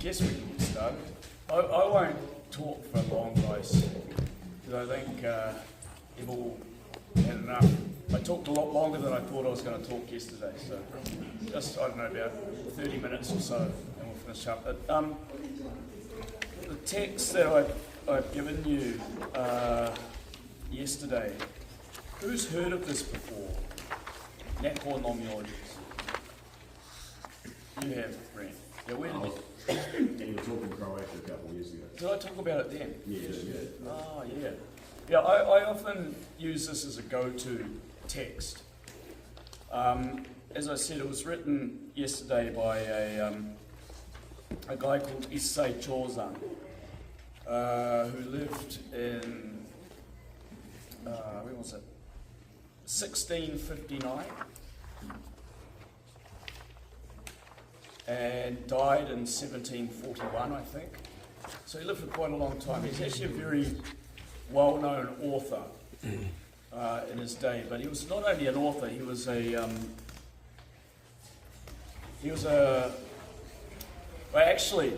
guess we can get started. I won't talk for long, guys, because I think you've all had enough. I talked a lot longer than I thought I was going to talk yesterday, so just, I don't know, about 30 minutes or so, and we'll finish up. But, the text that I've given you yesterday, who's heard of this before? Neko no Myojutsu. You have, Brent. Yeah, where did you? You were talking Croatia a couple of years ago. Did I talk about it then? Yeah. Oh, yeah. Yeah, I often use this as a go-to text. As I said, it was written yesterday by a guy called Issei Chozan, who lived in, when was it? 1659. And died in 1741, I think. So he lived for quite a long time. He's actually a very well-known author in his day, but he was not only an author, he was well, actually,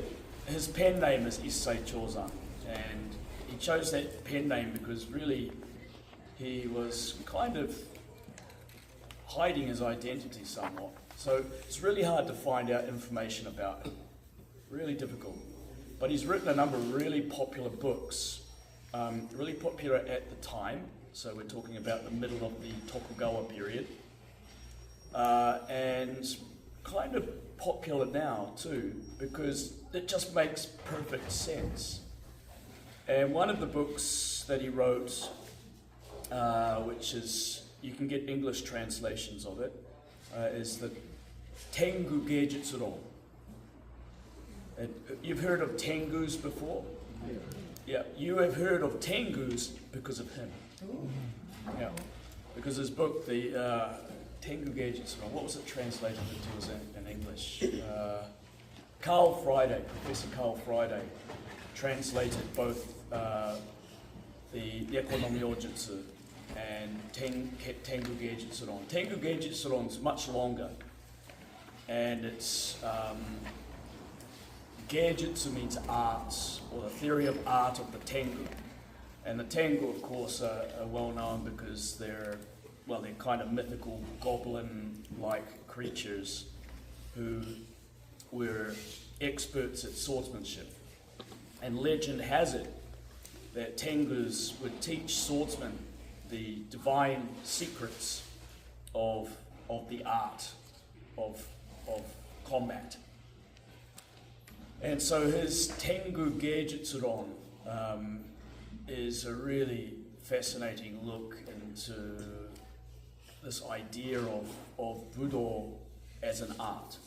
his pen name is Issei Chozan, and he chose that pen name because really he was kind of hiding his identity somewhat. So it's really hard to find out information about him, really difficult. But he's written a number of really popular books, really popular at the time, so we're talking about the middle of the Tokugawa period, and kind of popular now too, because it just makes perfect sense. And one of the books that he wrote, which is, you can get English translations of it, is the Tengu Geijutsuron. You've heard of Tengus before? Yeah, you have heard of Tengus because of him. Yeah, because his book, the Tengu Geijutsuron, what was it translated into in English? Carl Friday, Professor Carl Friday, translated both the Neko no Myojutsu and Tengu Geijutsuron. Tengu Geijutsuron is much longer, and it's Geijutsu means arts, or the theory of art of the Tengu. And the Tengu, of course, are well known because they're kind of mythical goblin-like creatures who were experts at swordsmanship. And legend has it that Tengus would teach swordsmen the divine secrets of the art of combat. And so his Tengu Geijutsuron is a really fascinating look into this idea of Budo as an art.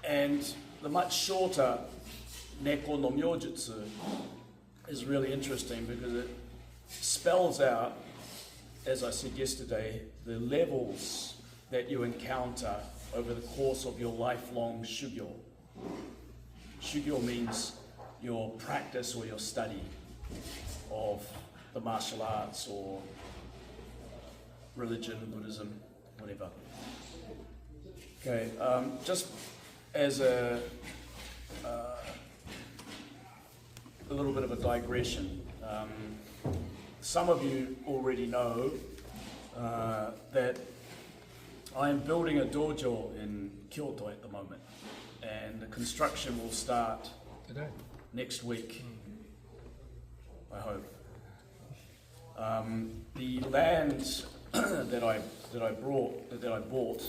And the much shorter Neko no Myojutsu is really interesting because it spells out, as I said yesterday, the levels that you encounter over the course of your lifelong shugyo. Shugyo means your practice or your study of the martial arts or religion, Buddhism, whatever. Okay, just as a little bit of a digression, some of you already know that I am building a dojo in Kyoto at the moment, and the construction will start today, next week, I hope. The land that I bought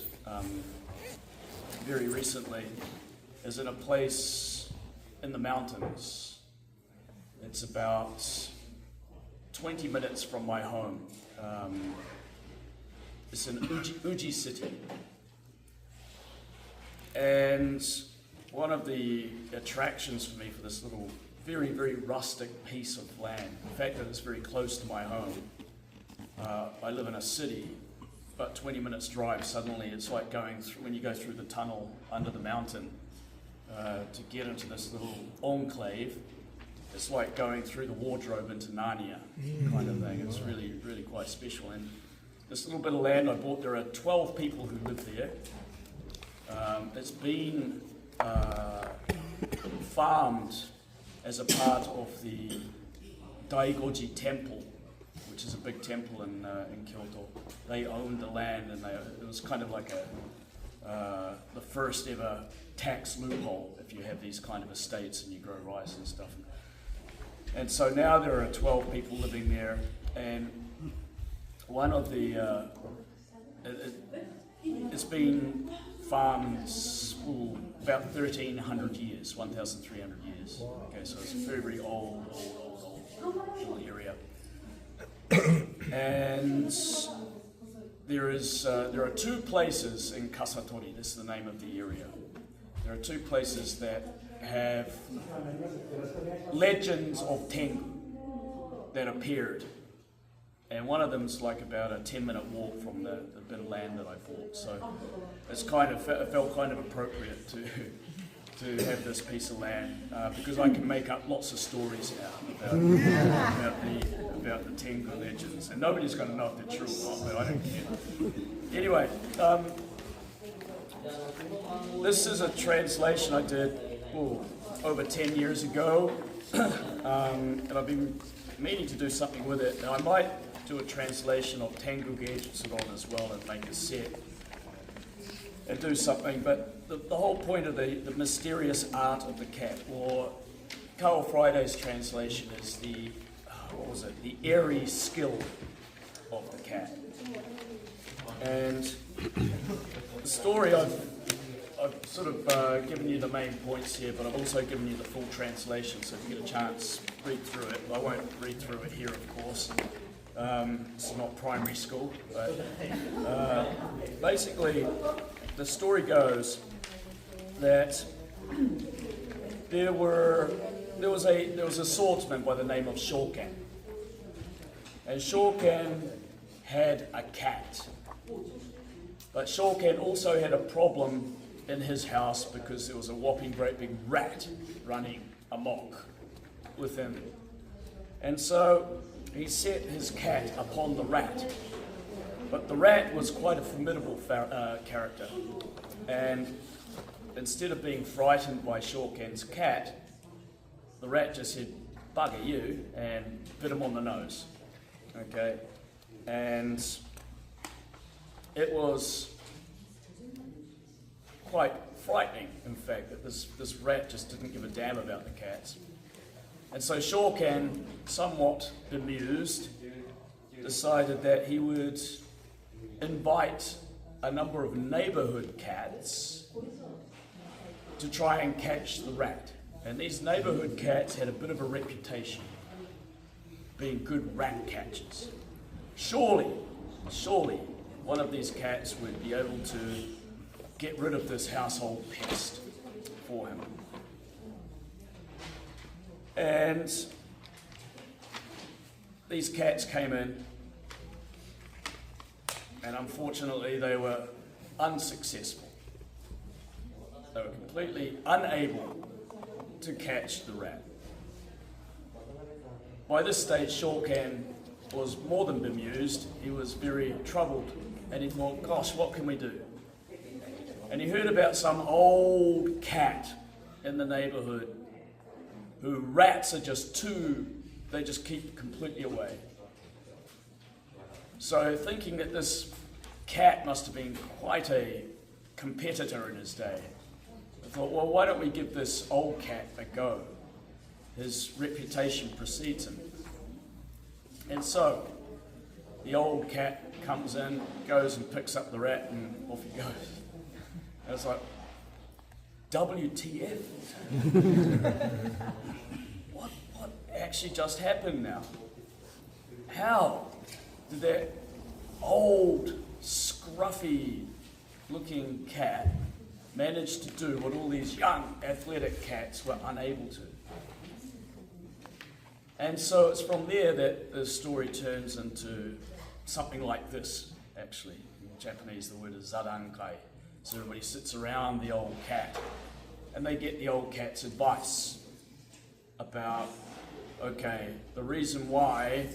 very recently is in a place in the mountains. It's about 20 minutes from my home. It's in Uji City. And one of the attractions for me for this little very, very rustic piece of land, the fact that it's very close to my home. I live in a city, but 20 minutes drive, suddenly it's like going through, when you go through the tunnel under the mountain to get into this little enclave, it's like going through the wardrobe into Narnia kind of thing. It's really, really quite special. And this little bit of land I bought, there are 12 people who live there. It's been farmed as a part of the Daigoji Temple, which is a big temple in Kyoto. They owned the land, and it was kind of like the first ever tax loophole if you have these kind of estates and you grow rice and stuff. And so now there are 12 people living there, and one of the it's been farmed about 1,300 years, 1,300 years. Okay, so it's a very, very old little area. And there are two places in Kasatori, this is the name of the area. There are two places that have legends of Tengu that appeared. And one of them's like about a 10-minute walk from the bit of land that I bought. So it felt kind of appropriate to have this piece of land because I can make up lots of stories now about the Tengu legends, and nobody's going to know if they're true or not, but I don't care. Anyway, this is a translation I did over 10 years ago, and I've been meaning to do something with it. Now I might do a translation of Tengu Geijutsu as well and make a set and do something, but the whole point of the mysterious art of the cat, or Carl Friday's translation is the airy skill of the cat. And the story, I've sort of given you the main points here, but I've also given you the full translation, so if you get a chance, read through it. I won't read through it here, of course. It's not primary school, but basically the story goes that there was a swordsman by the name of Shoken, and Shoken had a cat, but Shoken also had a problem in his house because there was a whopping great big rat running amok with him, and so he set his cat upon the rat. But the rat was quite a formidable character, and instead of being frightened by Shoken's cat, the rat just said, "Bugger you," and bit him on the nose. Okay, and it was quite frightening, in fact, that this rat just didn't give a damn about the cats. And so Shoken, somewhat bemused, decided that he would invite a number of neighborhood cats to try and catch the rat. And these neighborhood cats had a bit of a reputation, being good rat catchers. Surely, one of these cats would be able to get rid of this household pest for him. And these cats came in, and unfortunately they were unsuccessful. They were completely unable to catch the rat. By this stage, Shoken was more than bemused. He was very troubled, and he thought, gosh, what can we do? And he heard about some old cat in the neighborhood who rats are they just keep completely away. So thinking that this cat must have been quite a competitor in his day, I thought, well, why don't we give this old cat a go? His reputation precedes him. And so the old cat comes in, goes and picks up the rat, and off he goes. And it's like, WTF? What actually just happened now? How did that old, scruffy looking cat manage to do what all these young, athletic cats were unable to? And so it's from there that the story turns into something like this, actually. In Japanese, the word is zarankai. So everybody sits around the old cat, and they get the old cat's advice about, okay, the reason why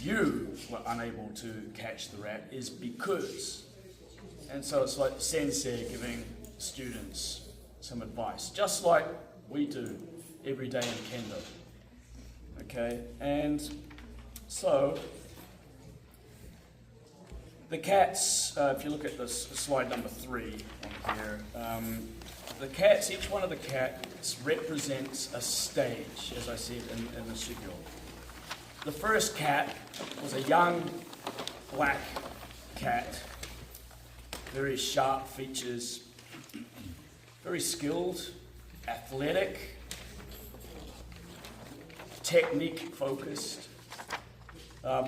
you were unable to catch the rat is because. And so it's like the sensei giving students some advice, just like we do every day in Kendo. Okay, and so the cats, if you look at this slide number 3 on here, the cats, each one of the cats represents a stage, as I said in the Shigyo. The first cat was a young black cat, very sharp features, very skilled, athletic, technique focused.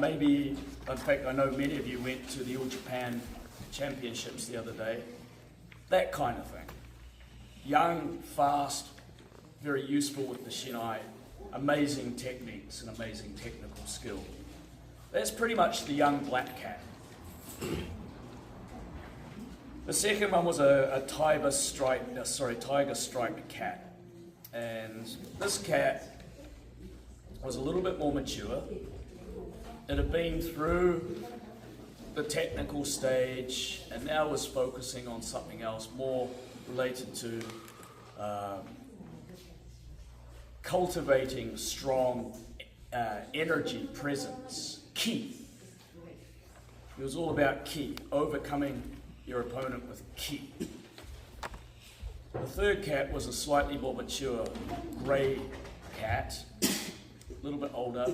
Maybe, in fact, I know many of you went to the All Japan Championships the other day. That kind of thing. Young, fast, very useful with the shinai, amazing techniques and amazing technical skill. That's pretty much the young black cat. The second one was a tiger striped cat. And this cat was a little bit more mature. It had been through the technical stage and now was focusing on something else more related to cultivating strong energy presence, ki. It was all about ki, overcoming your opponent with ki. The third cat was a slightly more mature grey cat, a little bit older.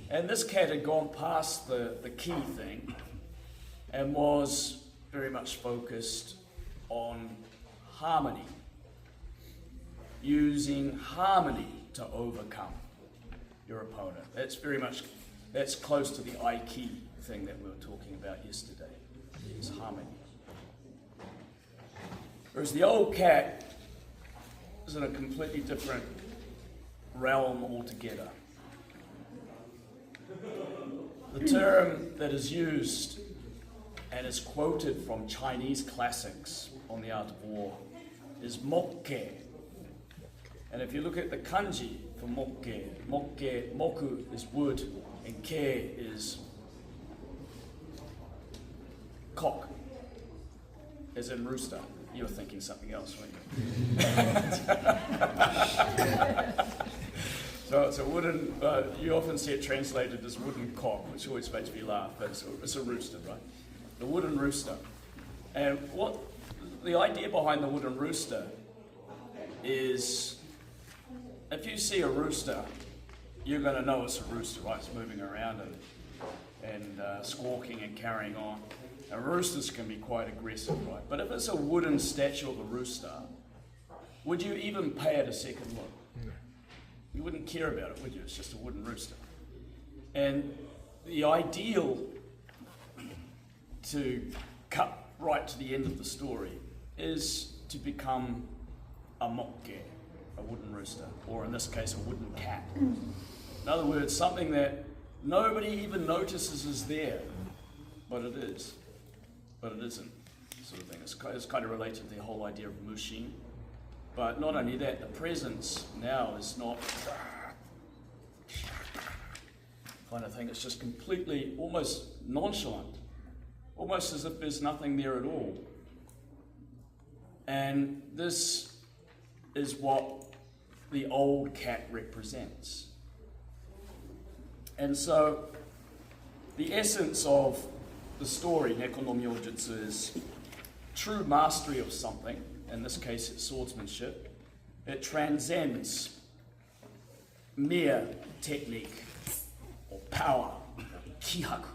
And this cat had gone past the ki thing and was very much focused on harmony, using harmony to overcome your opponent. That's close to the Aiki thing that we were talking about yesterday, is harmony. Whereas the old cat is in a completely different realm altogether. The term that is used and is quoted from Chinese classics on the art of war is mokke. And if you look at the kanji for mokke, moku is wood and ke is cock, as in rooster. You were thinking something else, weren't you? So it's a wooden, you often see it translated as wooden cock, which always makes me laugh, but it's a rooster, right? The wooden rooster. And what the idea behind the wooden rooster is, if you see a rooster, you're going to know it's a rooster, right? It's moving around and squawking and carrying on. And roosters can be quite aggressive, right? But if it's a wooden statue of a rooster, would you even pay it a second look? No. You wouldn't care about it, would you? It's just a wooden rooster. And the ideal to cut right to the end of the story is to become a mokke, a wooden rooster, or in this case, a wooden cat. In other words, something that nobody even notices is there, but it is. But it isn't, sort of thing. It's kind of related to the whole idea of mushin. But not only that, the presence now is not kind of thing. It's just completely, almost nonchalant, almost as if there's nothing there at all. And this is what the old cat represents. And so the essence of the story, Neko no Myojutsu, is true mastery of something. In this case, it's swordsmanship. It transcends mere technique or power, kihaku.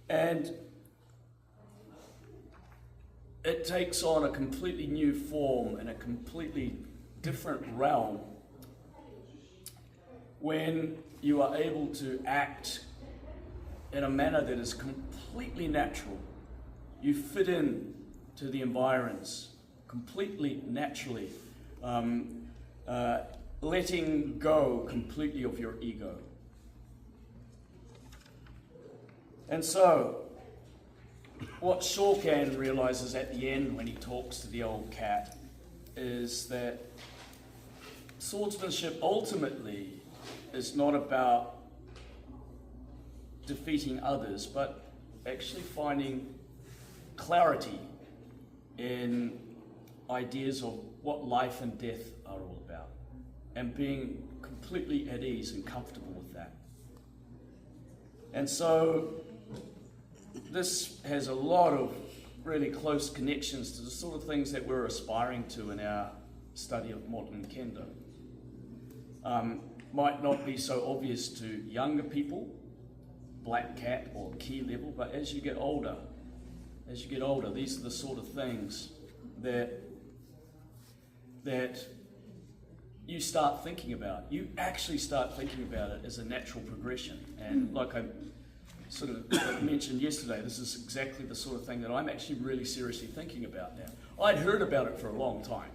And it takes on a completely new form in a completely different realm when you are able to act in a manner that is completely natural. You fit in to the environs completely naturally, letting go completely of your ego. And so, what Shokan realizes at the end when he talks to the old cat is that swordsmanship ultimately is not about defeating others, but actually finding clarity in ideas of what life and death are all about, and being completely at ease and comfortable with that. And so this has a lot of really close connections to the sort of things that we're aspiring to in our study of modern Kendo. Might not be so obvious to younger people, black cat or key level, but as you get older, these are the sort of things that you start thinking about. You actually start thinking about it as a natural progression. And like I sort of mentioned yesterday, this is exactly the sort of thing that I'm actually really seriously thinking about now. I'd heard about it for a long time,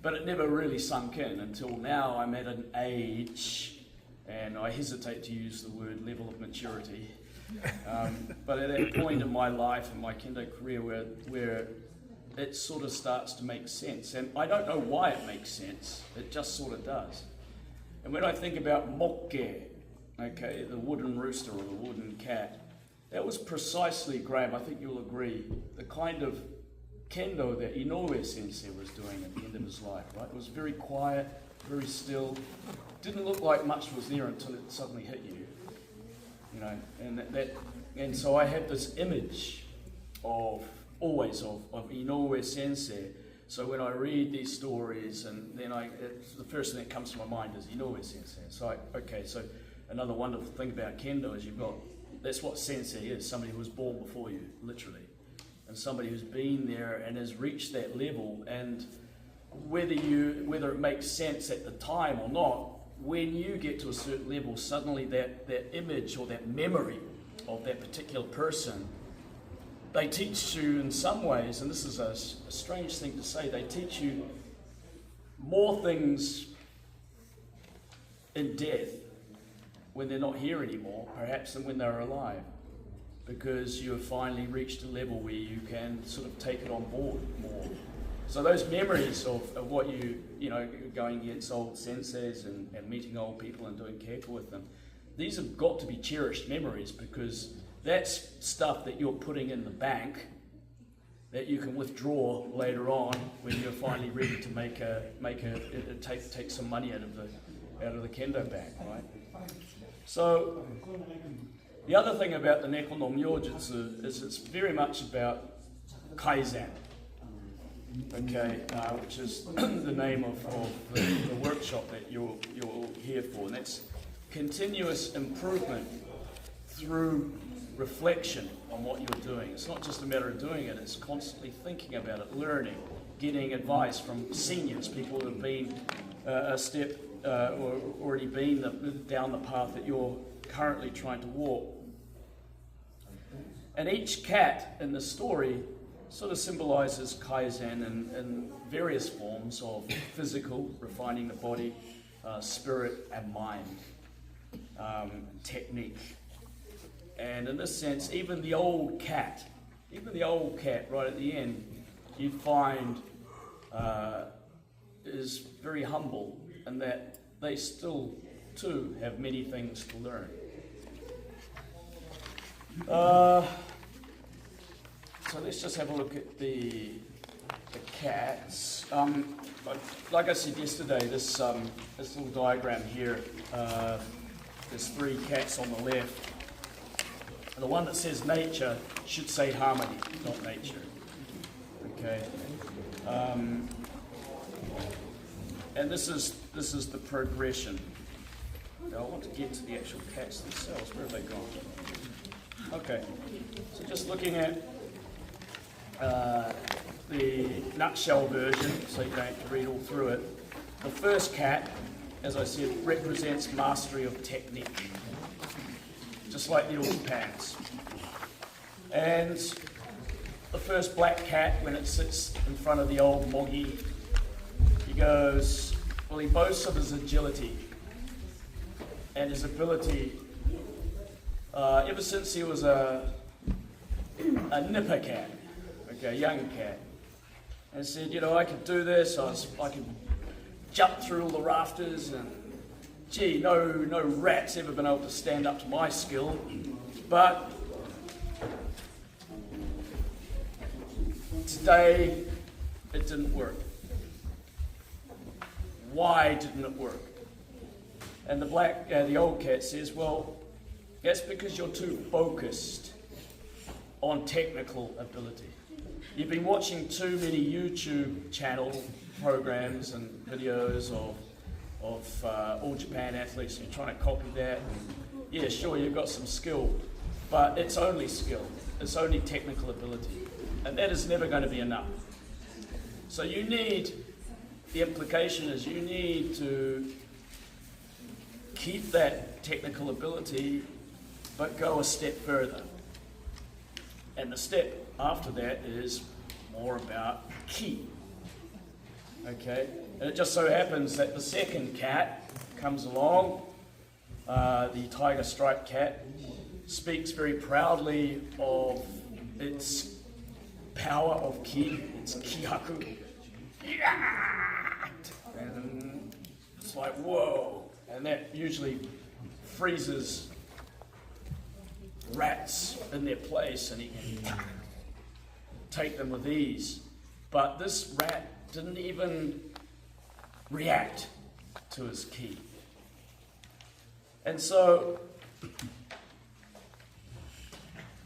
but it never really sunk in until now. I'm at an age, and I hesitate to use the word level of maturity, but at that point in my life and my Kendo career where it sort of starts to make sense. And I don't know why it makes sense, it just sort of does. And when I think about mokke, okay, the wooden rooster or the wooden cat, that was precisely, Graham, I think you'll agree, the kind of Kendo that Inoue sensei was doing at the end of his life, right? It was very quiet, very still, didn't look like much was there until it suddenly hit you, you know, and so I have this image of Inoue sensei. So when I read these stories, and then the first thing that comes to my mind is Inoue sensei. So so another wonderful thing about Kendo is that's what sensei is, somebody who was born before you, literally. And somebody who's been there and has reached that level, and whether it makes sense at the time or not, when you get to a certain level, suddenly that image or that memory of that particular person, they teach you in some ways, and this is a strange thing to say, they teach you more things in death when they're not here anymore, perhaps, than when they're alive, because you have finally reached a level where you can sort of take it on board more. So those memories of what going against old senseis and meeting old people and doing keipo with them, these have got to be cherished memories, because that's stuff that you're putting in the bank that you can withdraw later on when you're finally ready to take some money out of the Kendo bank, right? So the other thing about the Neko no Myojutsu is it's very much about Kaizen, okay, which is the name of the workshop that you're here for, and that's continuous improvement through reflection on what you're doing. It's not just a matter of doing it, it's constantly thinking about it, learning, getting advice from seniors, people who have been a step or already been down the path that you're currently trying to walk. And each cat in the story sort of symbolizes Kaizen in various forms of physical, refining the body, spirit and mind, technique. And in this sense, even the old cat right at the end, you find is very humble, and that they still too have many things to learn. So let's just have a look at the cats. Like I said yesterday, this little diagram here, there's 3 cats on the left. The one that says nature should say harmony, not nature. Okay. And this is the progression. Now I want to get to the actual cats themselves. Where have they gone? Okay. So just looking at the nutshell version, so you don't have to read all through it. The first cat, as I said, represents mastery of technique, just like the old pants. And the first black cat, when it sits in front of the old moggy, he boasts of his agility and his ability ever since he was a nipper cat, okay, a young cat, and said, I could do this, I could jump through all the rafters, and gee, no rat's ever been able to stand up to my skill. But Today, it didn't work. Why didn't it work? And the old cat says, well, that's because you're too focused on technical ability. You've been watching too many YouTube channel programs and videos of all Japan athletes, and you're trying to copy that. Yeah, sure, you've got some skill, but it's only skill. It's only technical ability. And that is never going to be enough. So the implication is you need to keep that technical ability, but go a step further. And the step after that is more about ki. Okay? And it just so happens that the second cat comes along, the tiger striped cat, speaks very proudly of its power of ki, its kihaku. And it's like, whoa. And that usually freezes rats in their place, and he can take them with ease. But this rat didn't even react to his ki. And so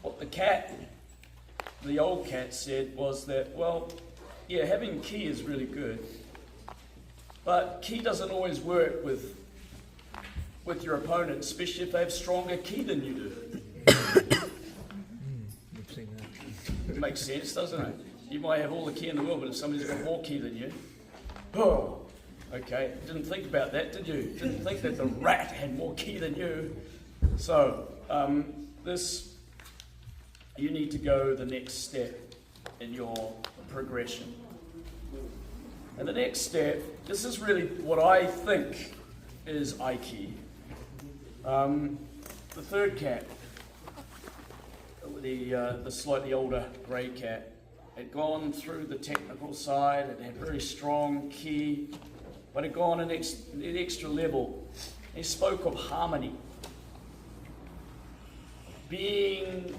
what the old cat said was that, well, yeah, having ki is really good, but ki doesn't always work with your opponent, especially if they have stronger ki than you do. It makes sense, doesn't it? You might have all the ki in the world, but if somebody's got more ki than you, oh, okay, didn't think about that, did you? Didn't think that the rat had more ki than you. So, you need to go the next step in your progression. And the next step, this is really what I think is Aiki. The third cat, the slightly older grey cat, had gone through the technical side, it had very strong ki, but had gone an extra level. He spoke of harmony. Being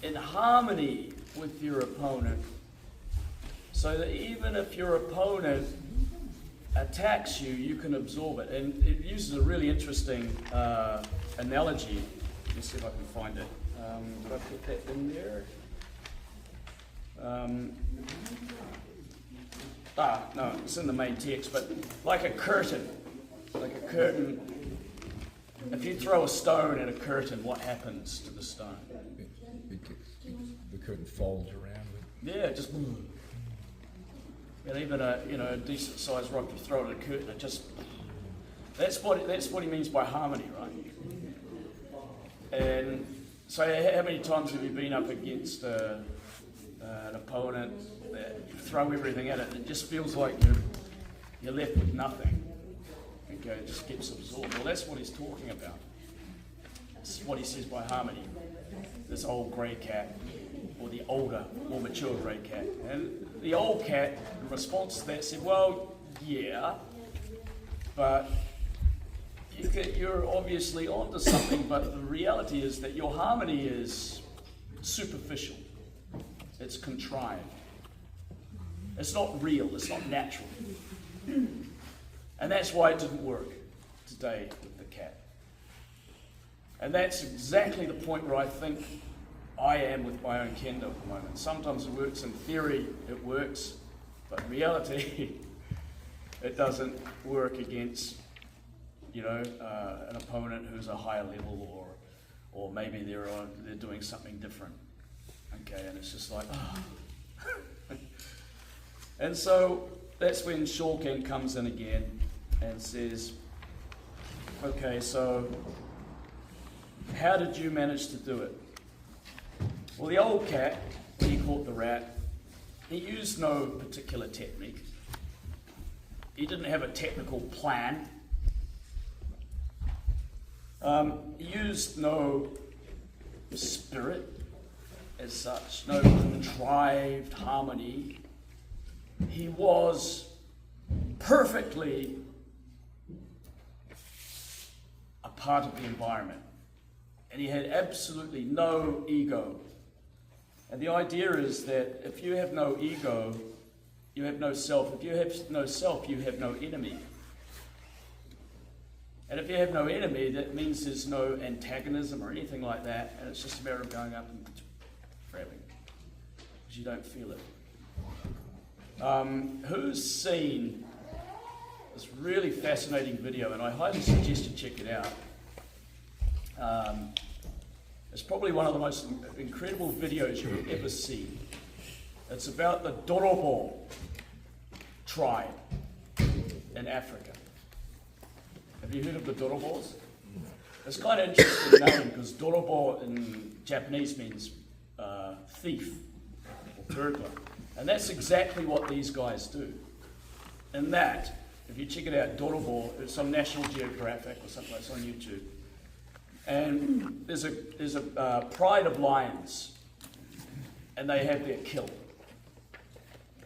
in harmony with your opponent, so that even if your opponent attacks you, you can absorb it. And it uses a really interesting analogy. Let me see if I can find it. Did I put that in there? No, it's in the main text, but like a curtain. If you throw a stone at a curtain, what happens to the stone? The curtain folds around. Yeah, just. And even a decent sized rock, you throw it at a curtain, it just. That's what he means by harmony, right? And so, how many times have you been up against an opponent that you throw everything at it, and it just feels like you're left with nothing? Okay, it just gets absorbed. Well, that's what he's talking about. This is what he says by harmony. This old grey cat, or the older, more mature grey cat. And the old cat, in response to that, said, well, yeah, but you're obviously onto something, but the reality is that your harmony is superficial. It's contrived. It's not real, it's not natural. And that's why it didn't work today with the cat. And that's exactly the point where I think I am with my own kendo at the moment. Sometimes it works in theory, it works, but in reality, it doesn't work against, an opponent who's a higher level, or maybe they're doing something different. Okay, and it's just like, oh. And so that's when Shoken comes in again and says, okay, so how did you manage to do it? Well, the old cat, when he caught the rat, he used no particular technique. He didn't have a technical plan. He used no spirit as such, no contrived harmony. He was perfectly a part of the environment. And he had absolutely no ego And the idea is that if you have no ego, you have no self. If you have no self, you have no enemy. And if you have no enemy, that means there's no antagonism or anything like that, and it's just a matter of going up and grabbing, because you don't feel it. Who's seen this really fascinating video, and I highly suggest you check it out. It's probably one of the most incredible videos you'll ever see. It's about the Dorobo tribe in Africa. Have you heard of the Dorobos? It's kind of interesting name because Dorobo in Japanese means thief or burglar. And that's exactly what these guys do. And that, if you check it out, Dorobo, it's some National Geographic or something like that, it's on YouTube. And there's a pride of lions, and they have their kill.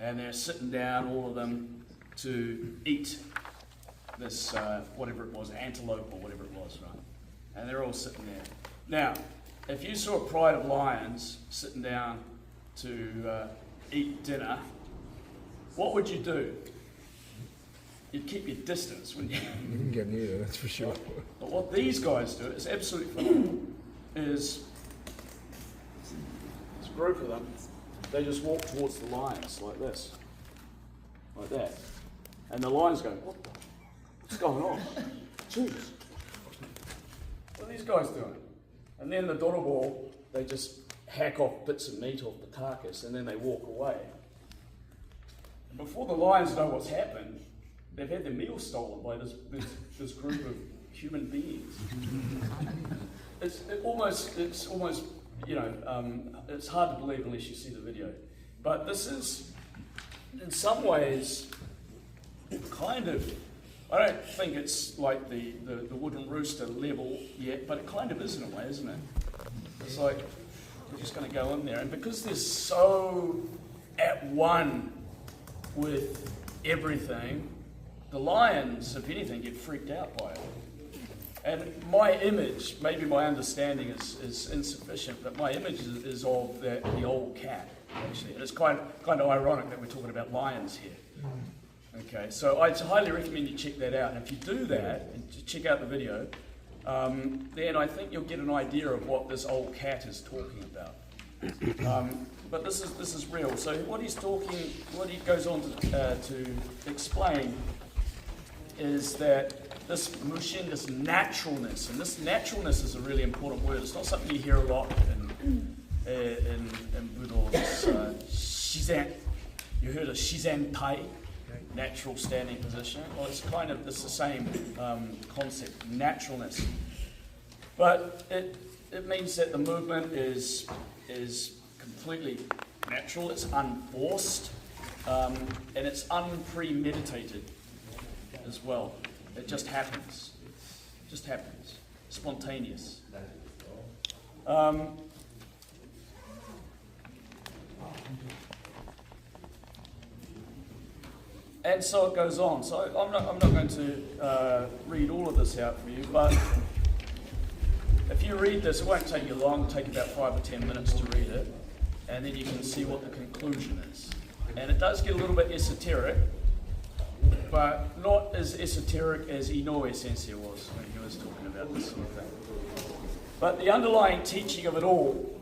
And they're sitting down, all of them, to eat this, whatever it was, antelope or whatever it was, right? And they're all sitting there. Now, if you saw a pride of lions sitting down to eat dinner, what would you do? You'd keep your distance, wouldn't you? You can get near there, that's for sure. But what these guys do, it's absolutely phenomenal, is this group of them, they just walk towards the lions like this, like that. And the lions go, what's going on? Jeez. What are these guys doing? And then the Dorobo, they just hack off bits of meat off the carcass and then they walk away. And before the lions know what's happened, they've had their meal stolen by this group of human beings. It's almost, you know, it's hard to believe unless you see the video. But this is, in some ways, kind of, I don't think it's like the wooden rooster level yet, but it kind of is in a way, isn't it? It's like, we're just going to go in there. And because they're so at one with everything, the lions, if anything, get freaked out by it. And my image, maybe my understanding is insufficient, but my image is of the old cat, actually. And it's kind of ironic that we're talking about lions here. Okay, so I highly recommend you check that out. And if you do that, and check out the video, then I think you'll get an idea of what this old cat is talking about. But this is real. So what he goes on to explain is that this mushin, this naturalness, and this naturalness is a really important word. It's not something you hear a lot in Buddha. Shizen. You heard of Shizen Tai, natural standing position. Well, it's the same concept, naturalness. But it means that the movement is completely natural. It's unforced, and it's unpremeditated as well. It just happens. Spontaneous. And so it goes on. So I'm not going to read all of this out for you, but if you read this, it won't take you long. It'll take about 5 or 10 minutes to read it, and then you can see what the conclusion is. And it does get a little bit esoteric, but not as esoteric as Inoue sensei was when he was talking about this sort of thing. But the underlying teaching of it all,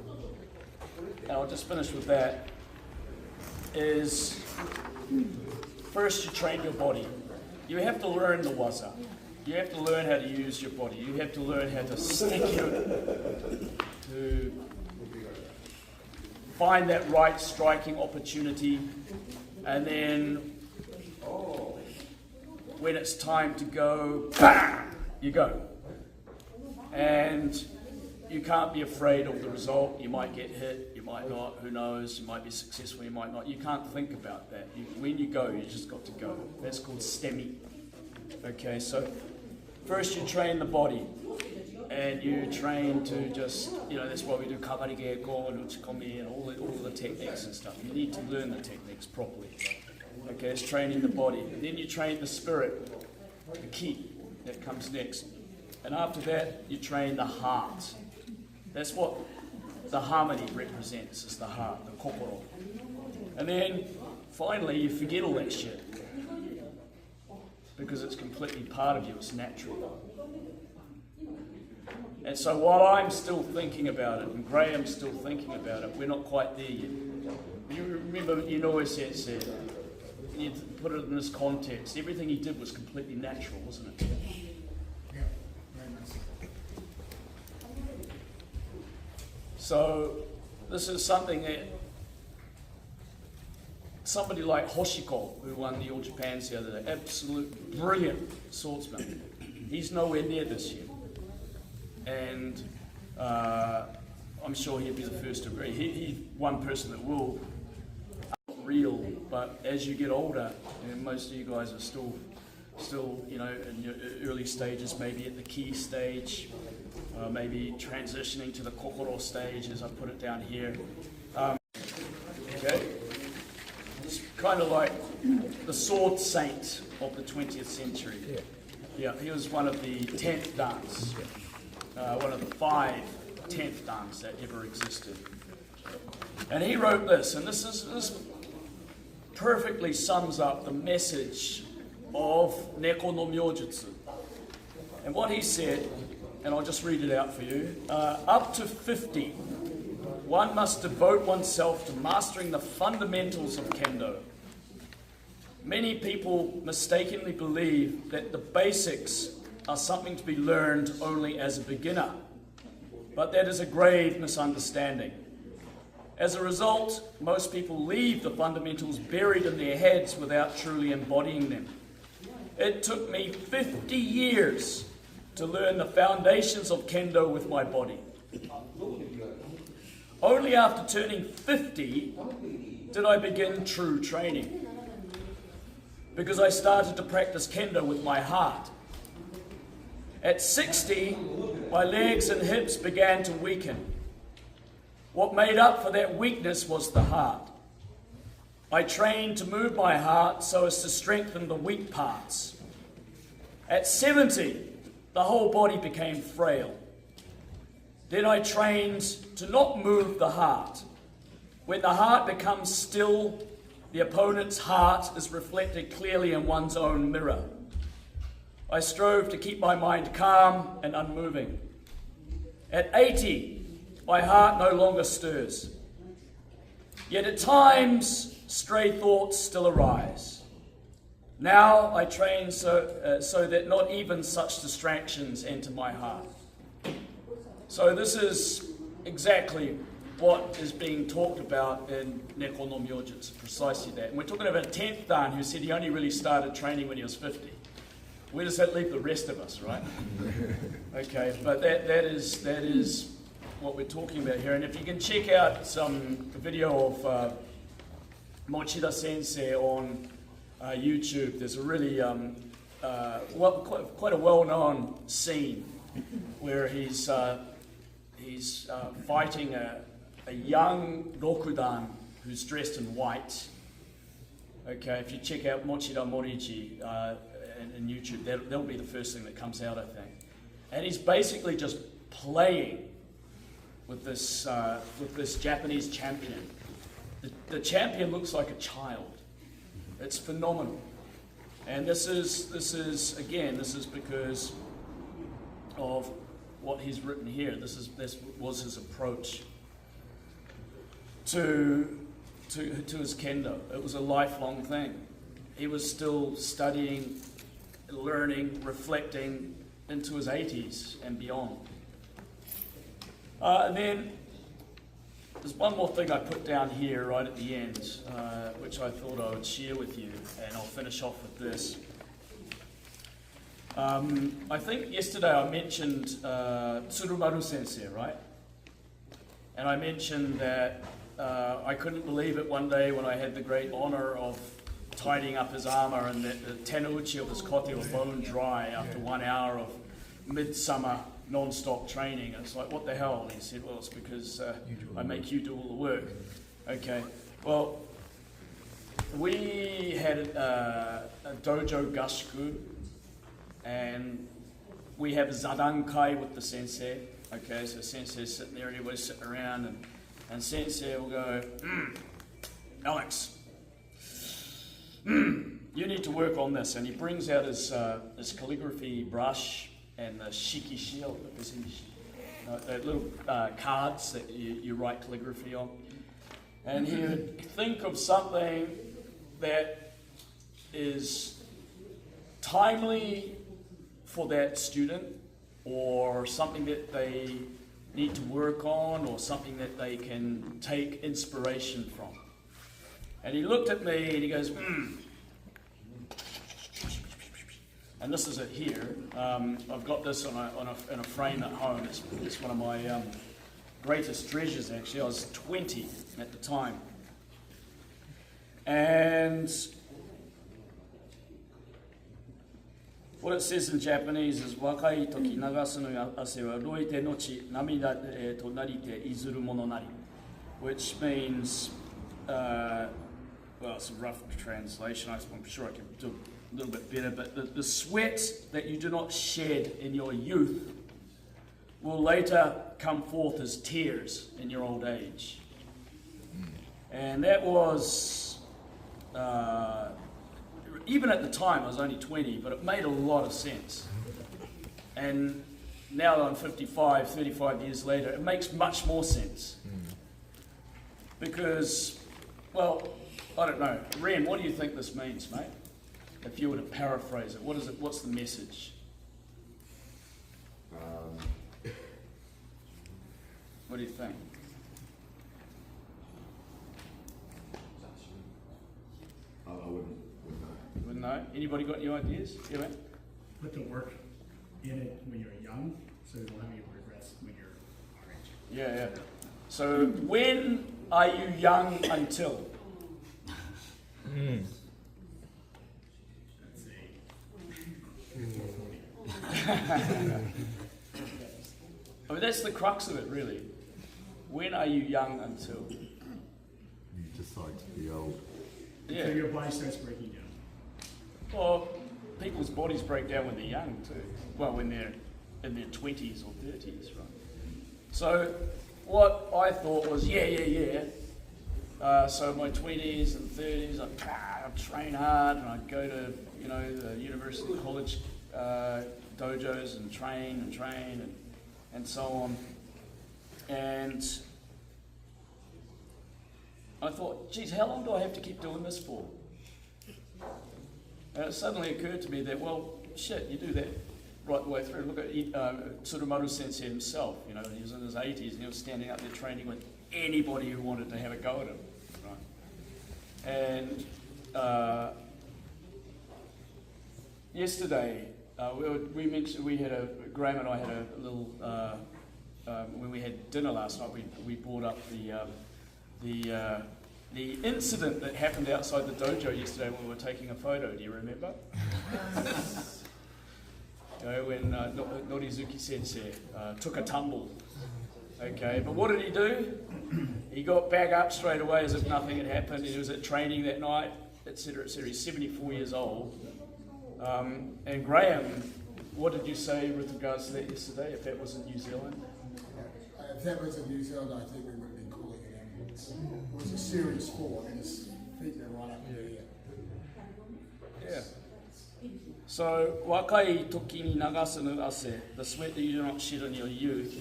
and I'll just finish with that, is first you train your body. You have to learn the waza. You have to learn how to use your body. You have to learn how to stick to find that right striking opportunity, and then when it's time to go, bang, you go. And you can't be afraid of the result. You might get hit, you might not, who knows, you might be successful, you might not. You can't think about that. When you go, you just got to go. That's called stemi. Okay, so first you train the body, and you train to just, that's why we do kakarigeko and uchikomi and all the techniques and stuff. You need to learn the techniques properly. Okay, it's training the body. And then you train the spirit, the ki, that comes next. And after that, you train the heart. That's what the harmony represents is the heart, the kokoro. And then finally you forget all that shit because it's completely part of you, it's natural. And so while I'm still thinking about it and Graham's still thinking about it, we're not quite there yet. You remember Inoue sensei, you put it in this context, everything he did was completely natural, wasn't it? Yeah, very much. So this is something that somebody like Hoshiko, who won the All Japans the other day, absolute brilliant swordsman, he's nowhere near this yet. And I'm sure he'd be the first to agree. He's one person that will real, but as you get older, and most of you guys are still, you know, in your early stages, maybe at the ki stage, maybe transitioning to the kokoro stage, as I put it down here. Okay, it's kind of like the sword saint of the 20th century. Yeah, he was one of the 10th dans, one of the 5 10th dans that ever existed. And he wrote this, and this perfectly sums up the message of Neko no Myojutsu. And what he said, and I'll just read it out for you, up to 50, one must devote oneself to mastering the fundamentals of Kendo. Many people mistakenly believe that the basics are something to be learned only as a beginner, but that is a grave misunderstanding. As a result, most people leave the fundamentals buried in their heads without truly embodying them. It took me 50 years to learn the foundations of Kendo with my body. Only after turning 50 did I begin true training, because I started to practice Kendo with my heart. At 60, my legs and hips began to weaken. What made up for that weakness was the heart. I trained to move my heart so as to strengthen the weak parts. At 70, the whole body became frail. Then I trained to not move the heart. When the heart becomes still, the opponent's heart is reflected clearly in one's own mirror. I strove to keep my mind calm and unmoving. At 80, my heart no longer stirs. Yet at times, stray thoughts still arise. Now I train so that not even such distractions enter my heart. So this is exactly what is being talked about in Neko no Myojutsu, precisely that. And we're talking about a 10th dan who said he only really started training when he was 50. Where does that leave the rest of us, right? Okay, but that is what we're talking about here. And if you can check out some video of Mochida Sensei on YouTube, there's a really quite a well-known scene where he's fighting a young Rokudan who's dressed in white. Okay, if you check out Mochida Moriji in YouTube, that'll be the first thing that comes out, I think. And he's basically just playing with this Japanese champion. The champion looks like a child. It's phenomenal. And this is because of what he's written here. This was his approach to his Kendo. It was a lifelong thing. He was still studying, learning, reflecting into his 80s and beyond. And then there's one more thing I put down here right at the end, which I thought I would share with you, and I'll finish off with this. I think yesterday I mentioned Tsurumaru Sensei, right? And I mentioned that I couldn't believe it one day when I had the great honor of tidying up his armor and that the tenouchi of his kote was bone dry after 1 hour of midsummer non-stop training. And it's like, what the hell? And he said, well, it's because I make you do all the work. Okay, well, we had a dojo gasku, and we have zadankai with the sensei, Okay, so sensei's sitting there, everybody's sitting around, and sensei will go, Alex, you need to work on this. And he brings out his calligraphy brush and the shiki shield, that little cards that you write calligraphy on. And he would think of something that is timely for that student, or something that they need to work on, or something that they can take inspiration from. And he looked at me and he goes, And this is it here. I've got this in a frame at home. It's one of my greatest treasures, actually. I was 20 at the time. And what it says in Japanese is, Wakai toki nagasu no ase wa roite nochi namida to narite izuru mono nari, which means, well, it's a rough translation. I'm sure I can do a little bit better, but the sweat that you do not shed in your youth will later come forth as tears in your old age. And that was, even at the time, I was only 20, but it made a lot of sense. And now that I'm 55, 35 years later, it makes much more sense. Because, well, I don't know. Ren, what do you think this means, mate? If you were to paraphrase it, what is it? What's the message? What do you think? I wouldn't know. Wouldn't know. Anybody got any ideas? Yeah, mate? Put the work in it when you're young, so you won't have any regrets when you're our age. Yeah. So when are you young until? Let's say 40. I mean, that's the crux of it, really. When are you young until? You decide to be old. Yeah. So your body starts breaking down. Well, people's bodies break down when they're young too. Well, when they're in their 20s or 30s, right? So what I thought was, so my 20s and 30s, I'd train hard and I'd go to, the university, college dojos and train and so on. And I thought, geez, how long do I have to keep doing this for? And it suddenly occurred to me that, well, shit, you do that right the way through. Look at Tsurumaru Sensei himself. He was in his 80s and he was standing up there training with anybody who wanted to have a go at him. Right? And yesterday, we mentioned Graham and I had a little when we had dinner last night. We brought up the incident that happened outside the dojo yesterday when we were taking a photo. Do you remember? When Norizuki Sensei took a tumble. Okay, but what did he do? He got back up straight away as if nothing had happened. He was at training that night, etc., etc. He's 74 years old. And Graham, what did you say with regards to that yesterday, if that was in New Zealand? If that was in New Zealand, I think we would have been calling an ambulance. It was a serious fall and his feet were right up in the air. Yeah. So, wakai toki ni nagasu no ase, the sweat that you do not shed in your youth.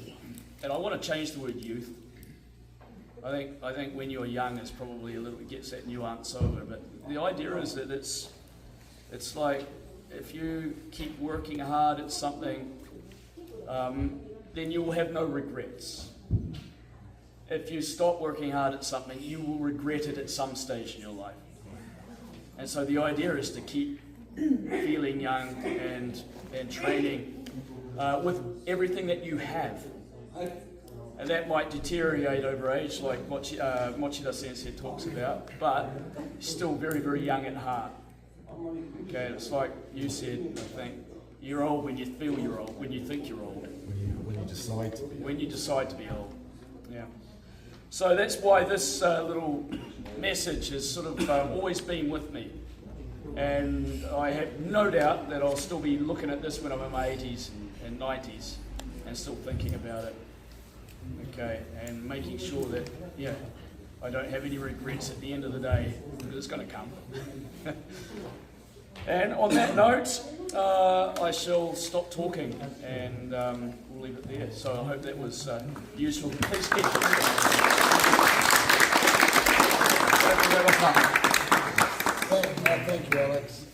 And I want to change the word youth. I think when you're young is probably a little bit gets that nuance over, but the idea is that it's like if you keep working hard at something, then you will have no regrets. If you stop working hard at something, you will regret it at some stage in your life. And so the idea is to keep feeling young and training with everything that you have. And that might deteriorate over age, like Mochida Sensei talks about, but still very, very young at heart. Okay, it's like you said, I think, you're old when you feel you're old, when you think you're old. When you decide to be. When you decide to be old, yeah. So that's why this little message has sort of always been with me. And I have no doubt that I'll still be looking at this when I'm in my 80s and 90s. and still thinking about it. Okay, and making sure that, yeah, I don't have any regrets at the end of the day, because it's going to come. And on that note, I shall stop talking and we'll leave it there. So I hope that was useful. Please keep Thank you, Alex.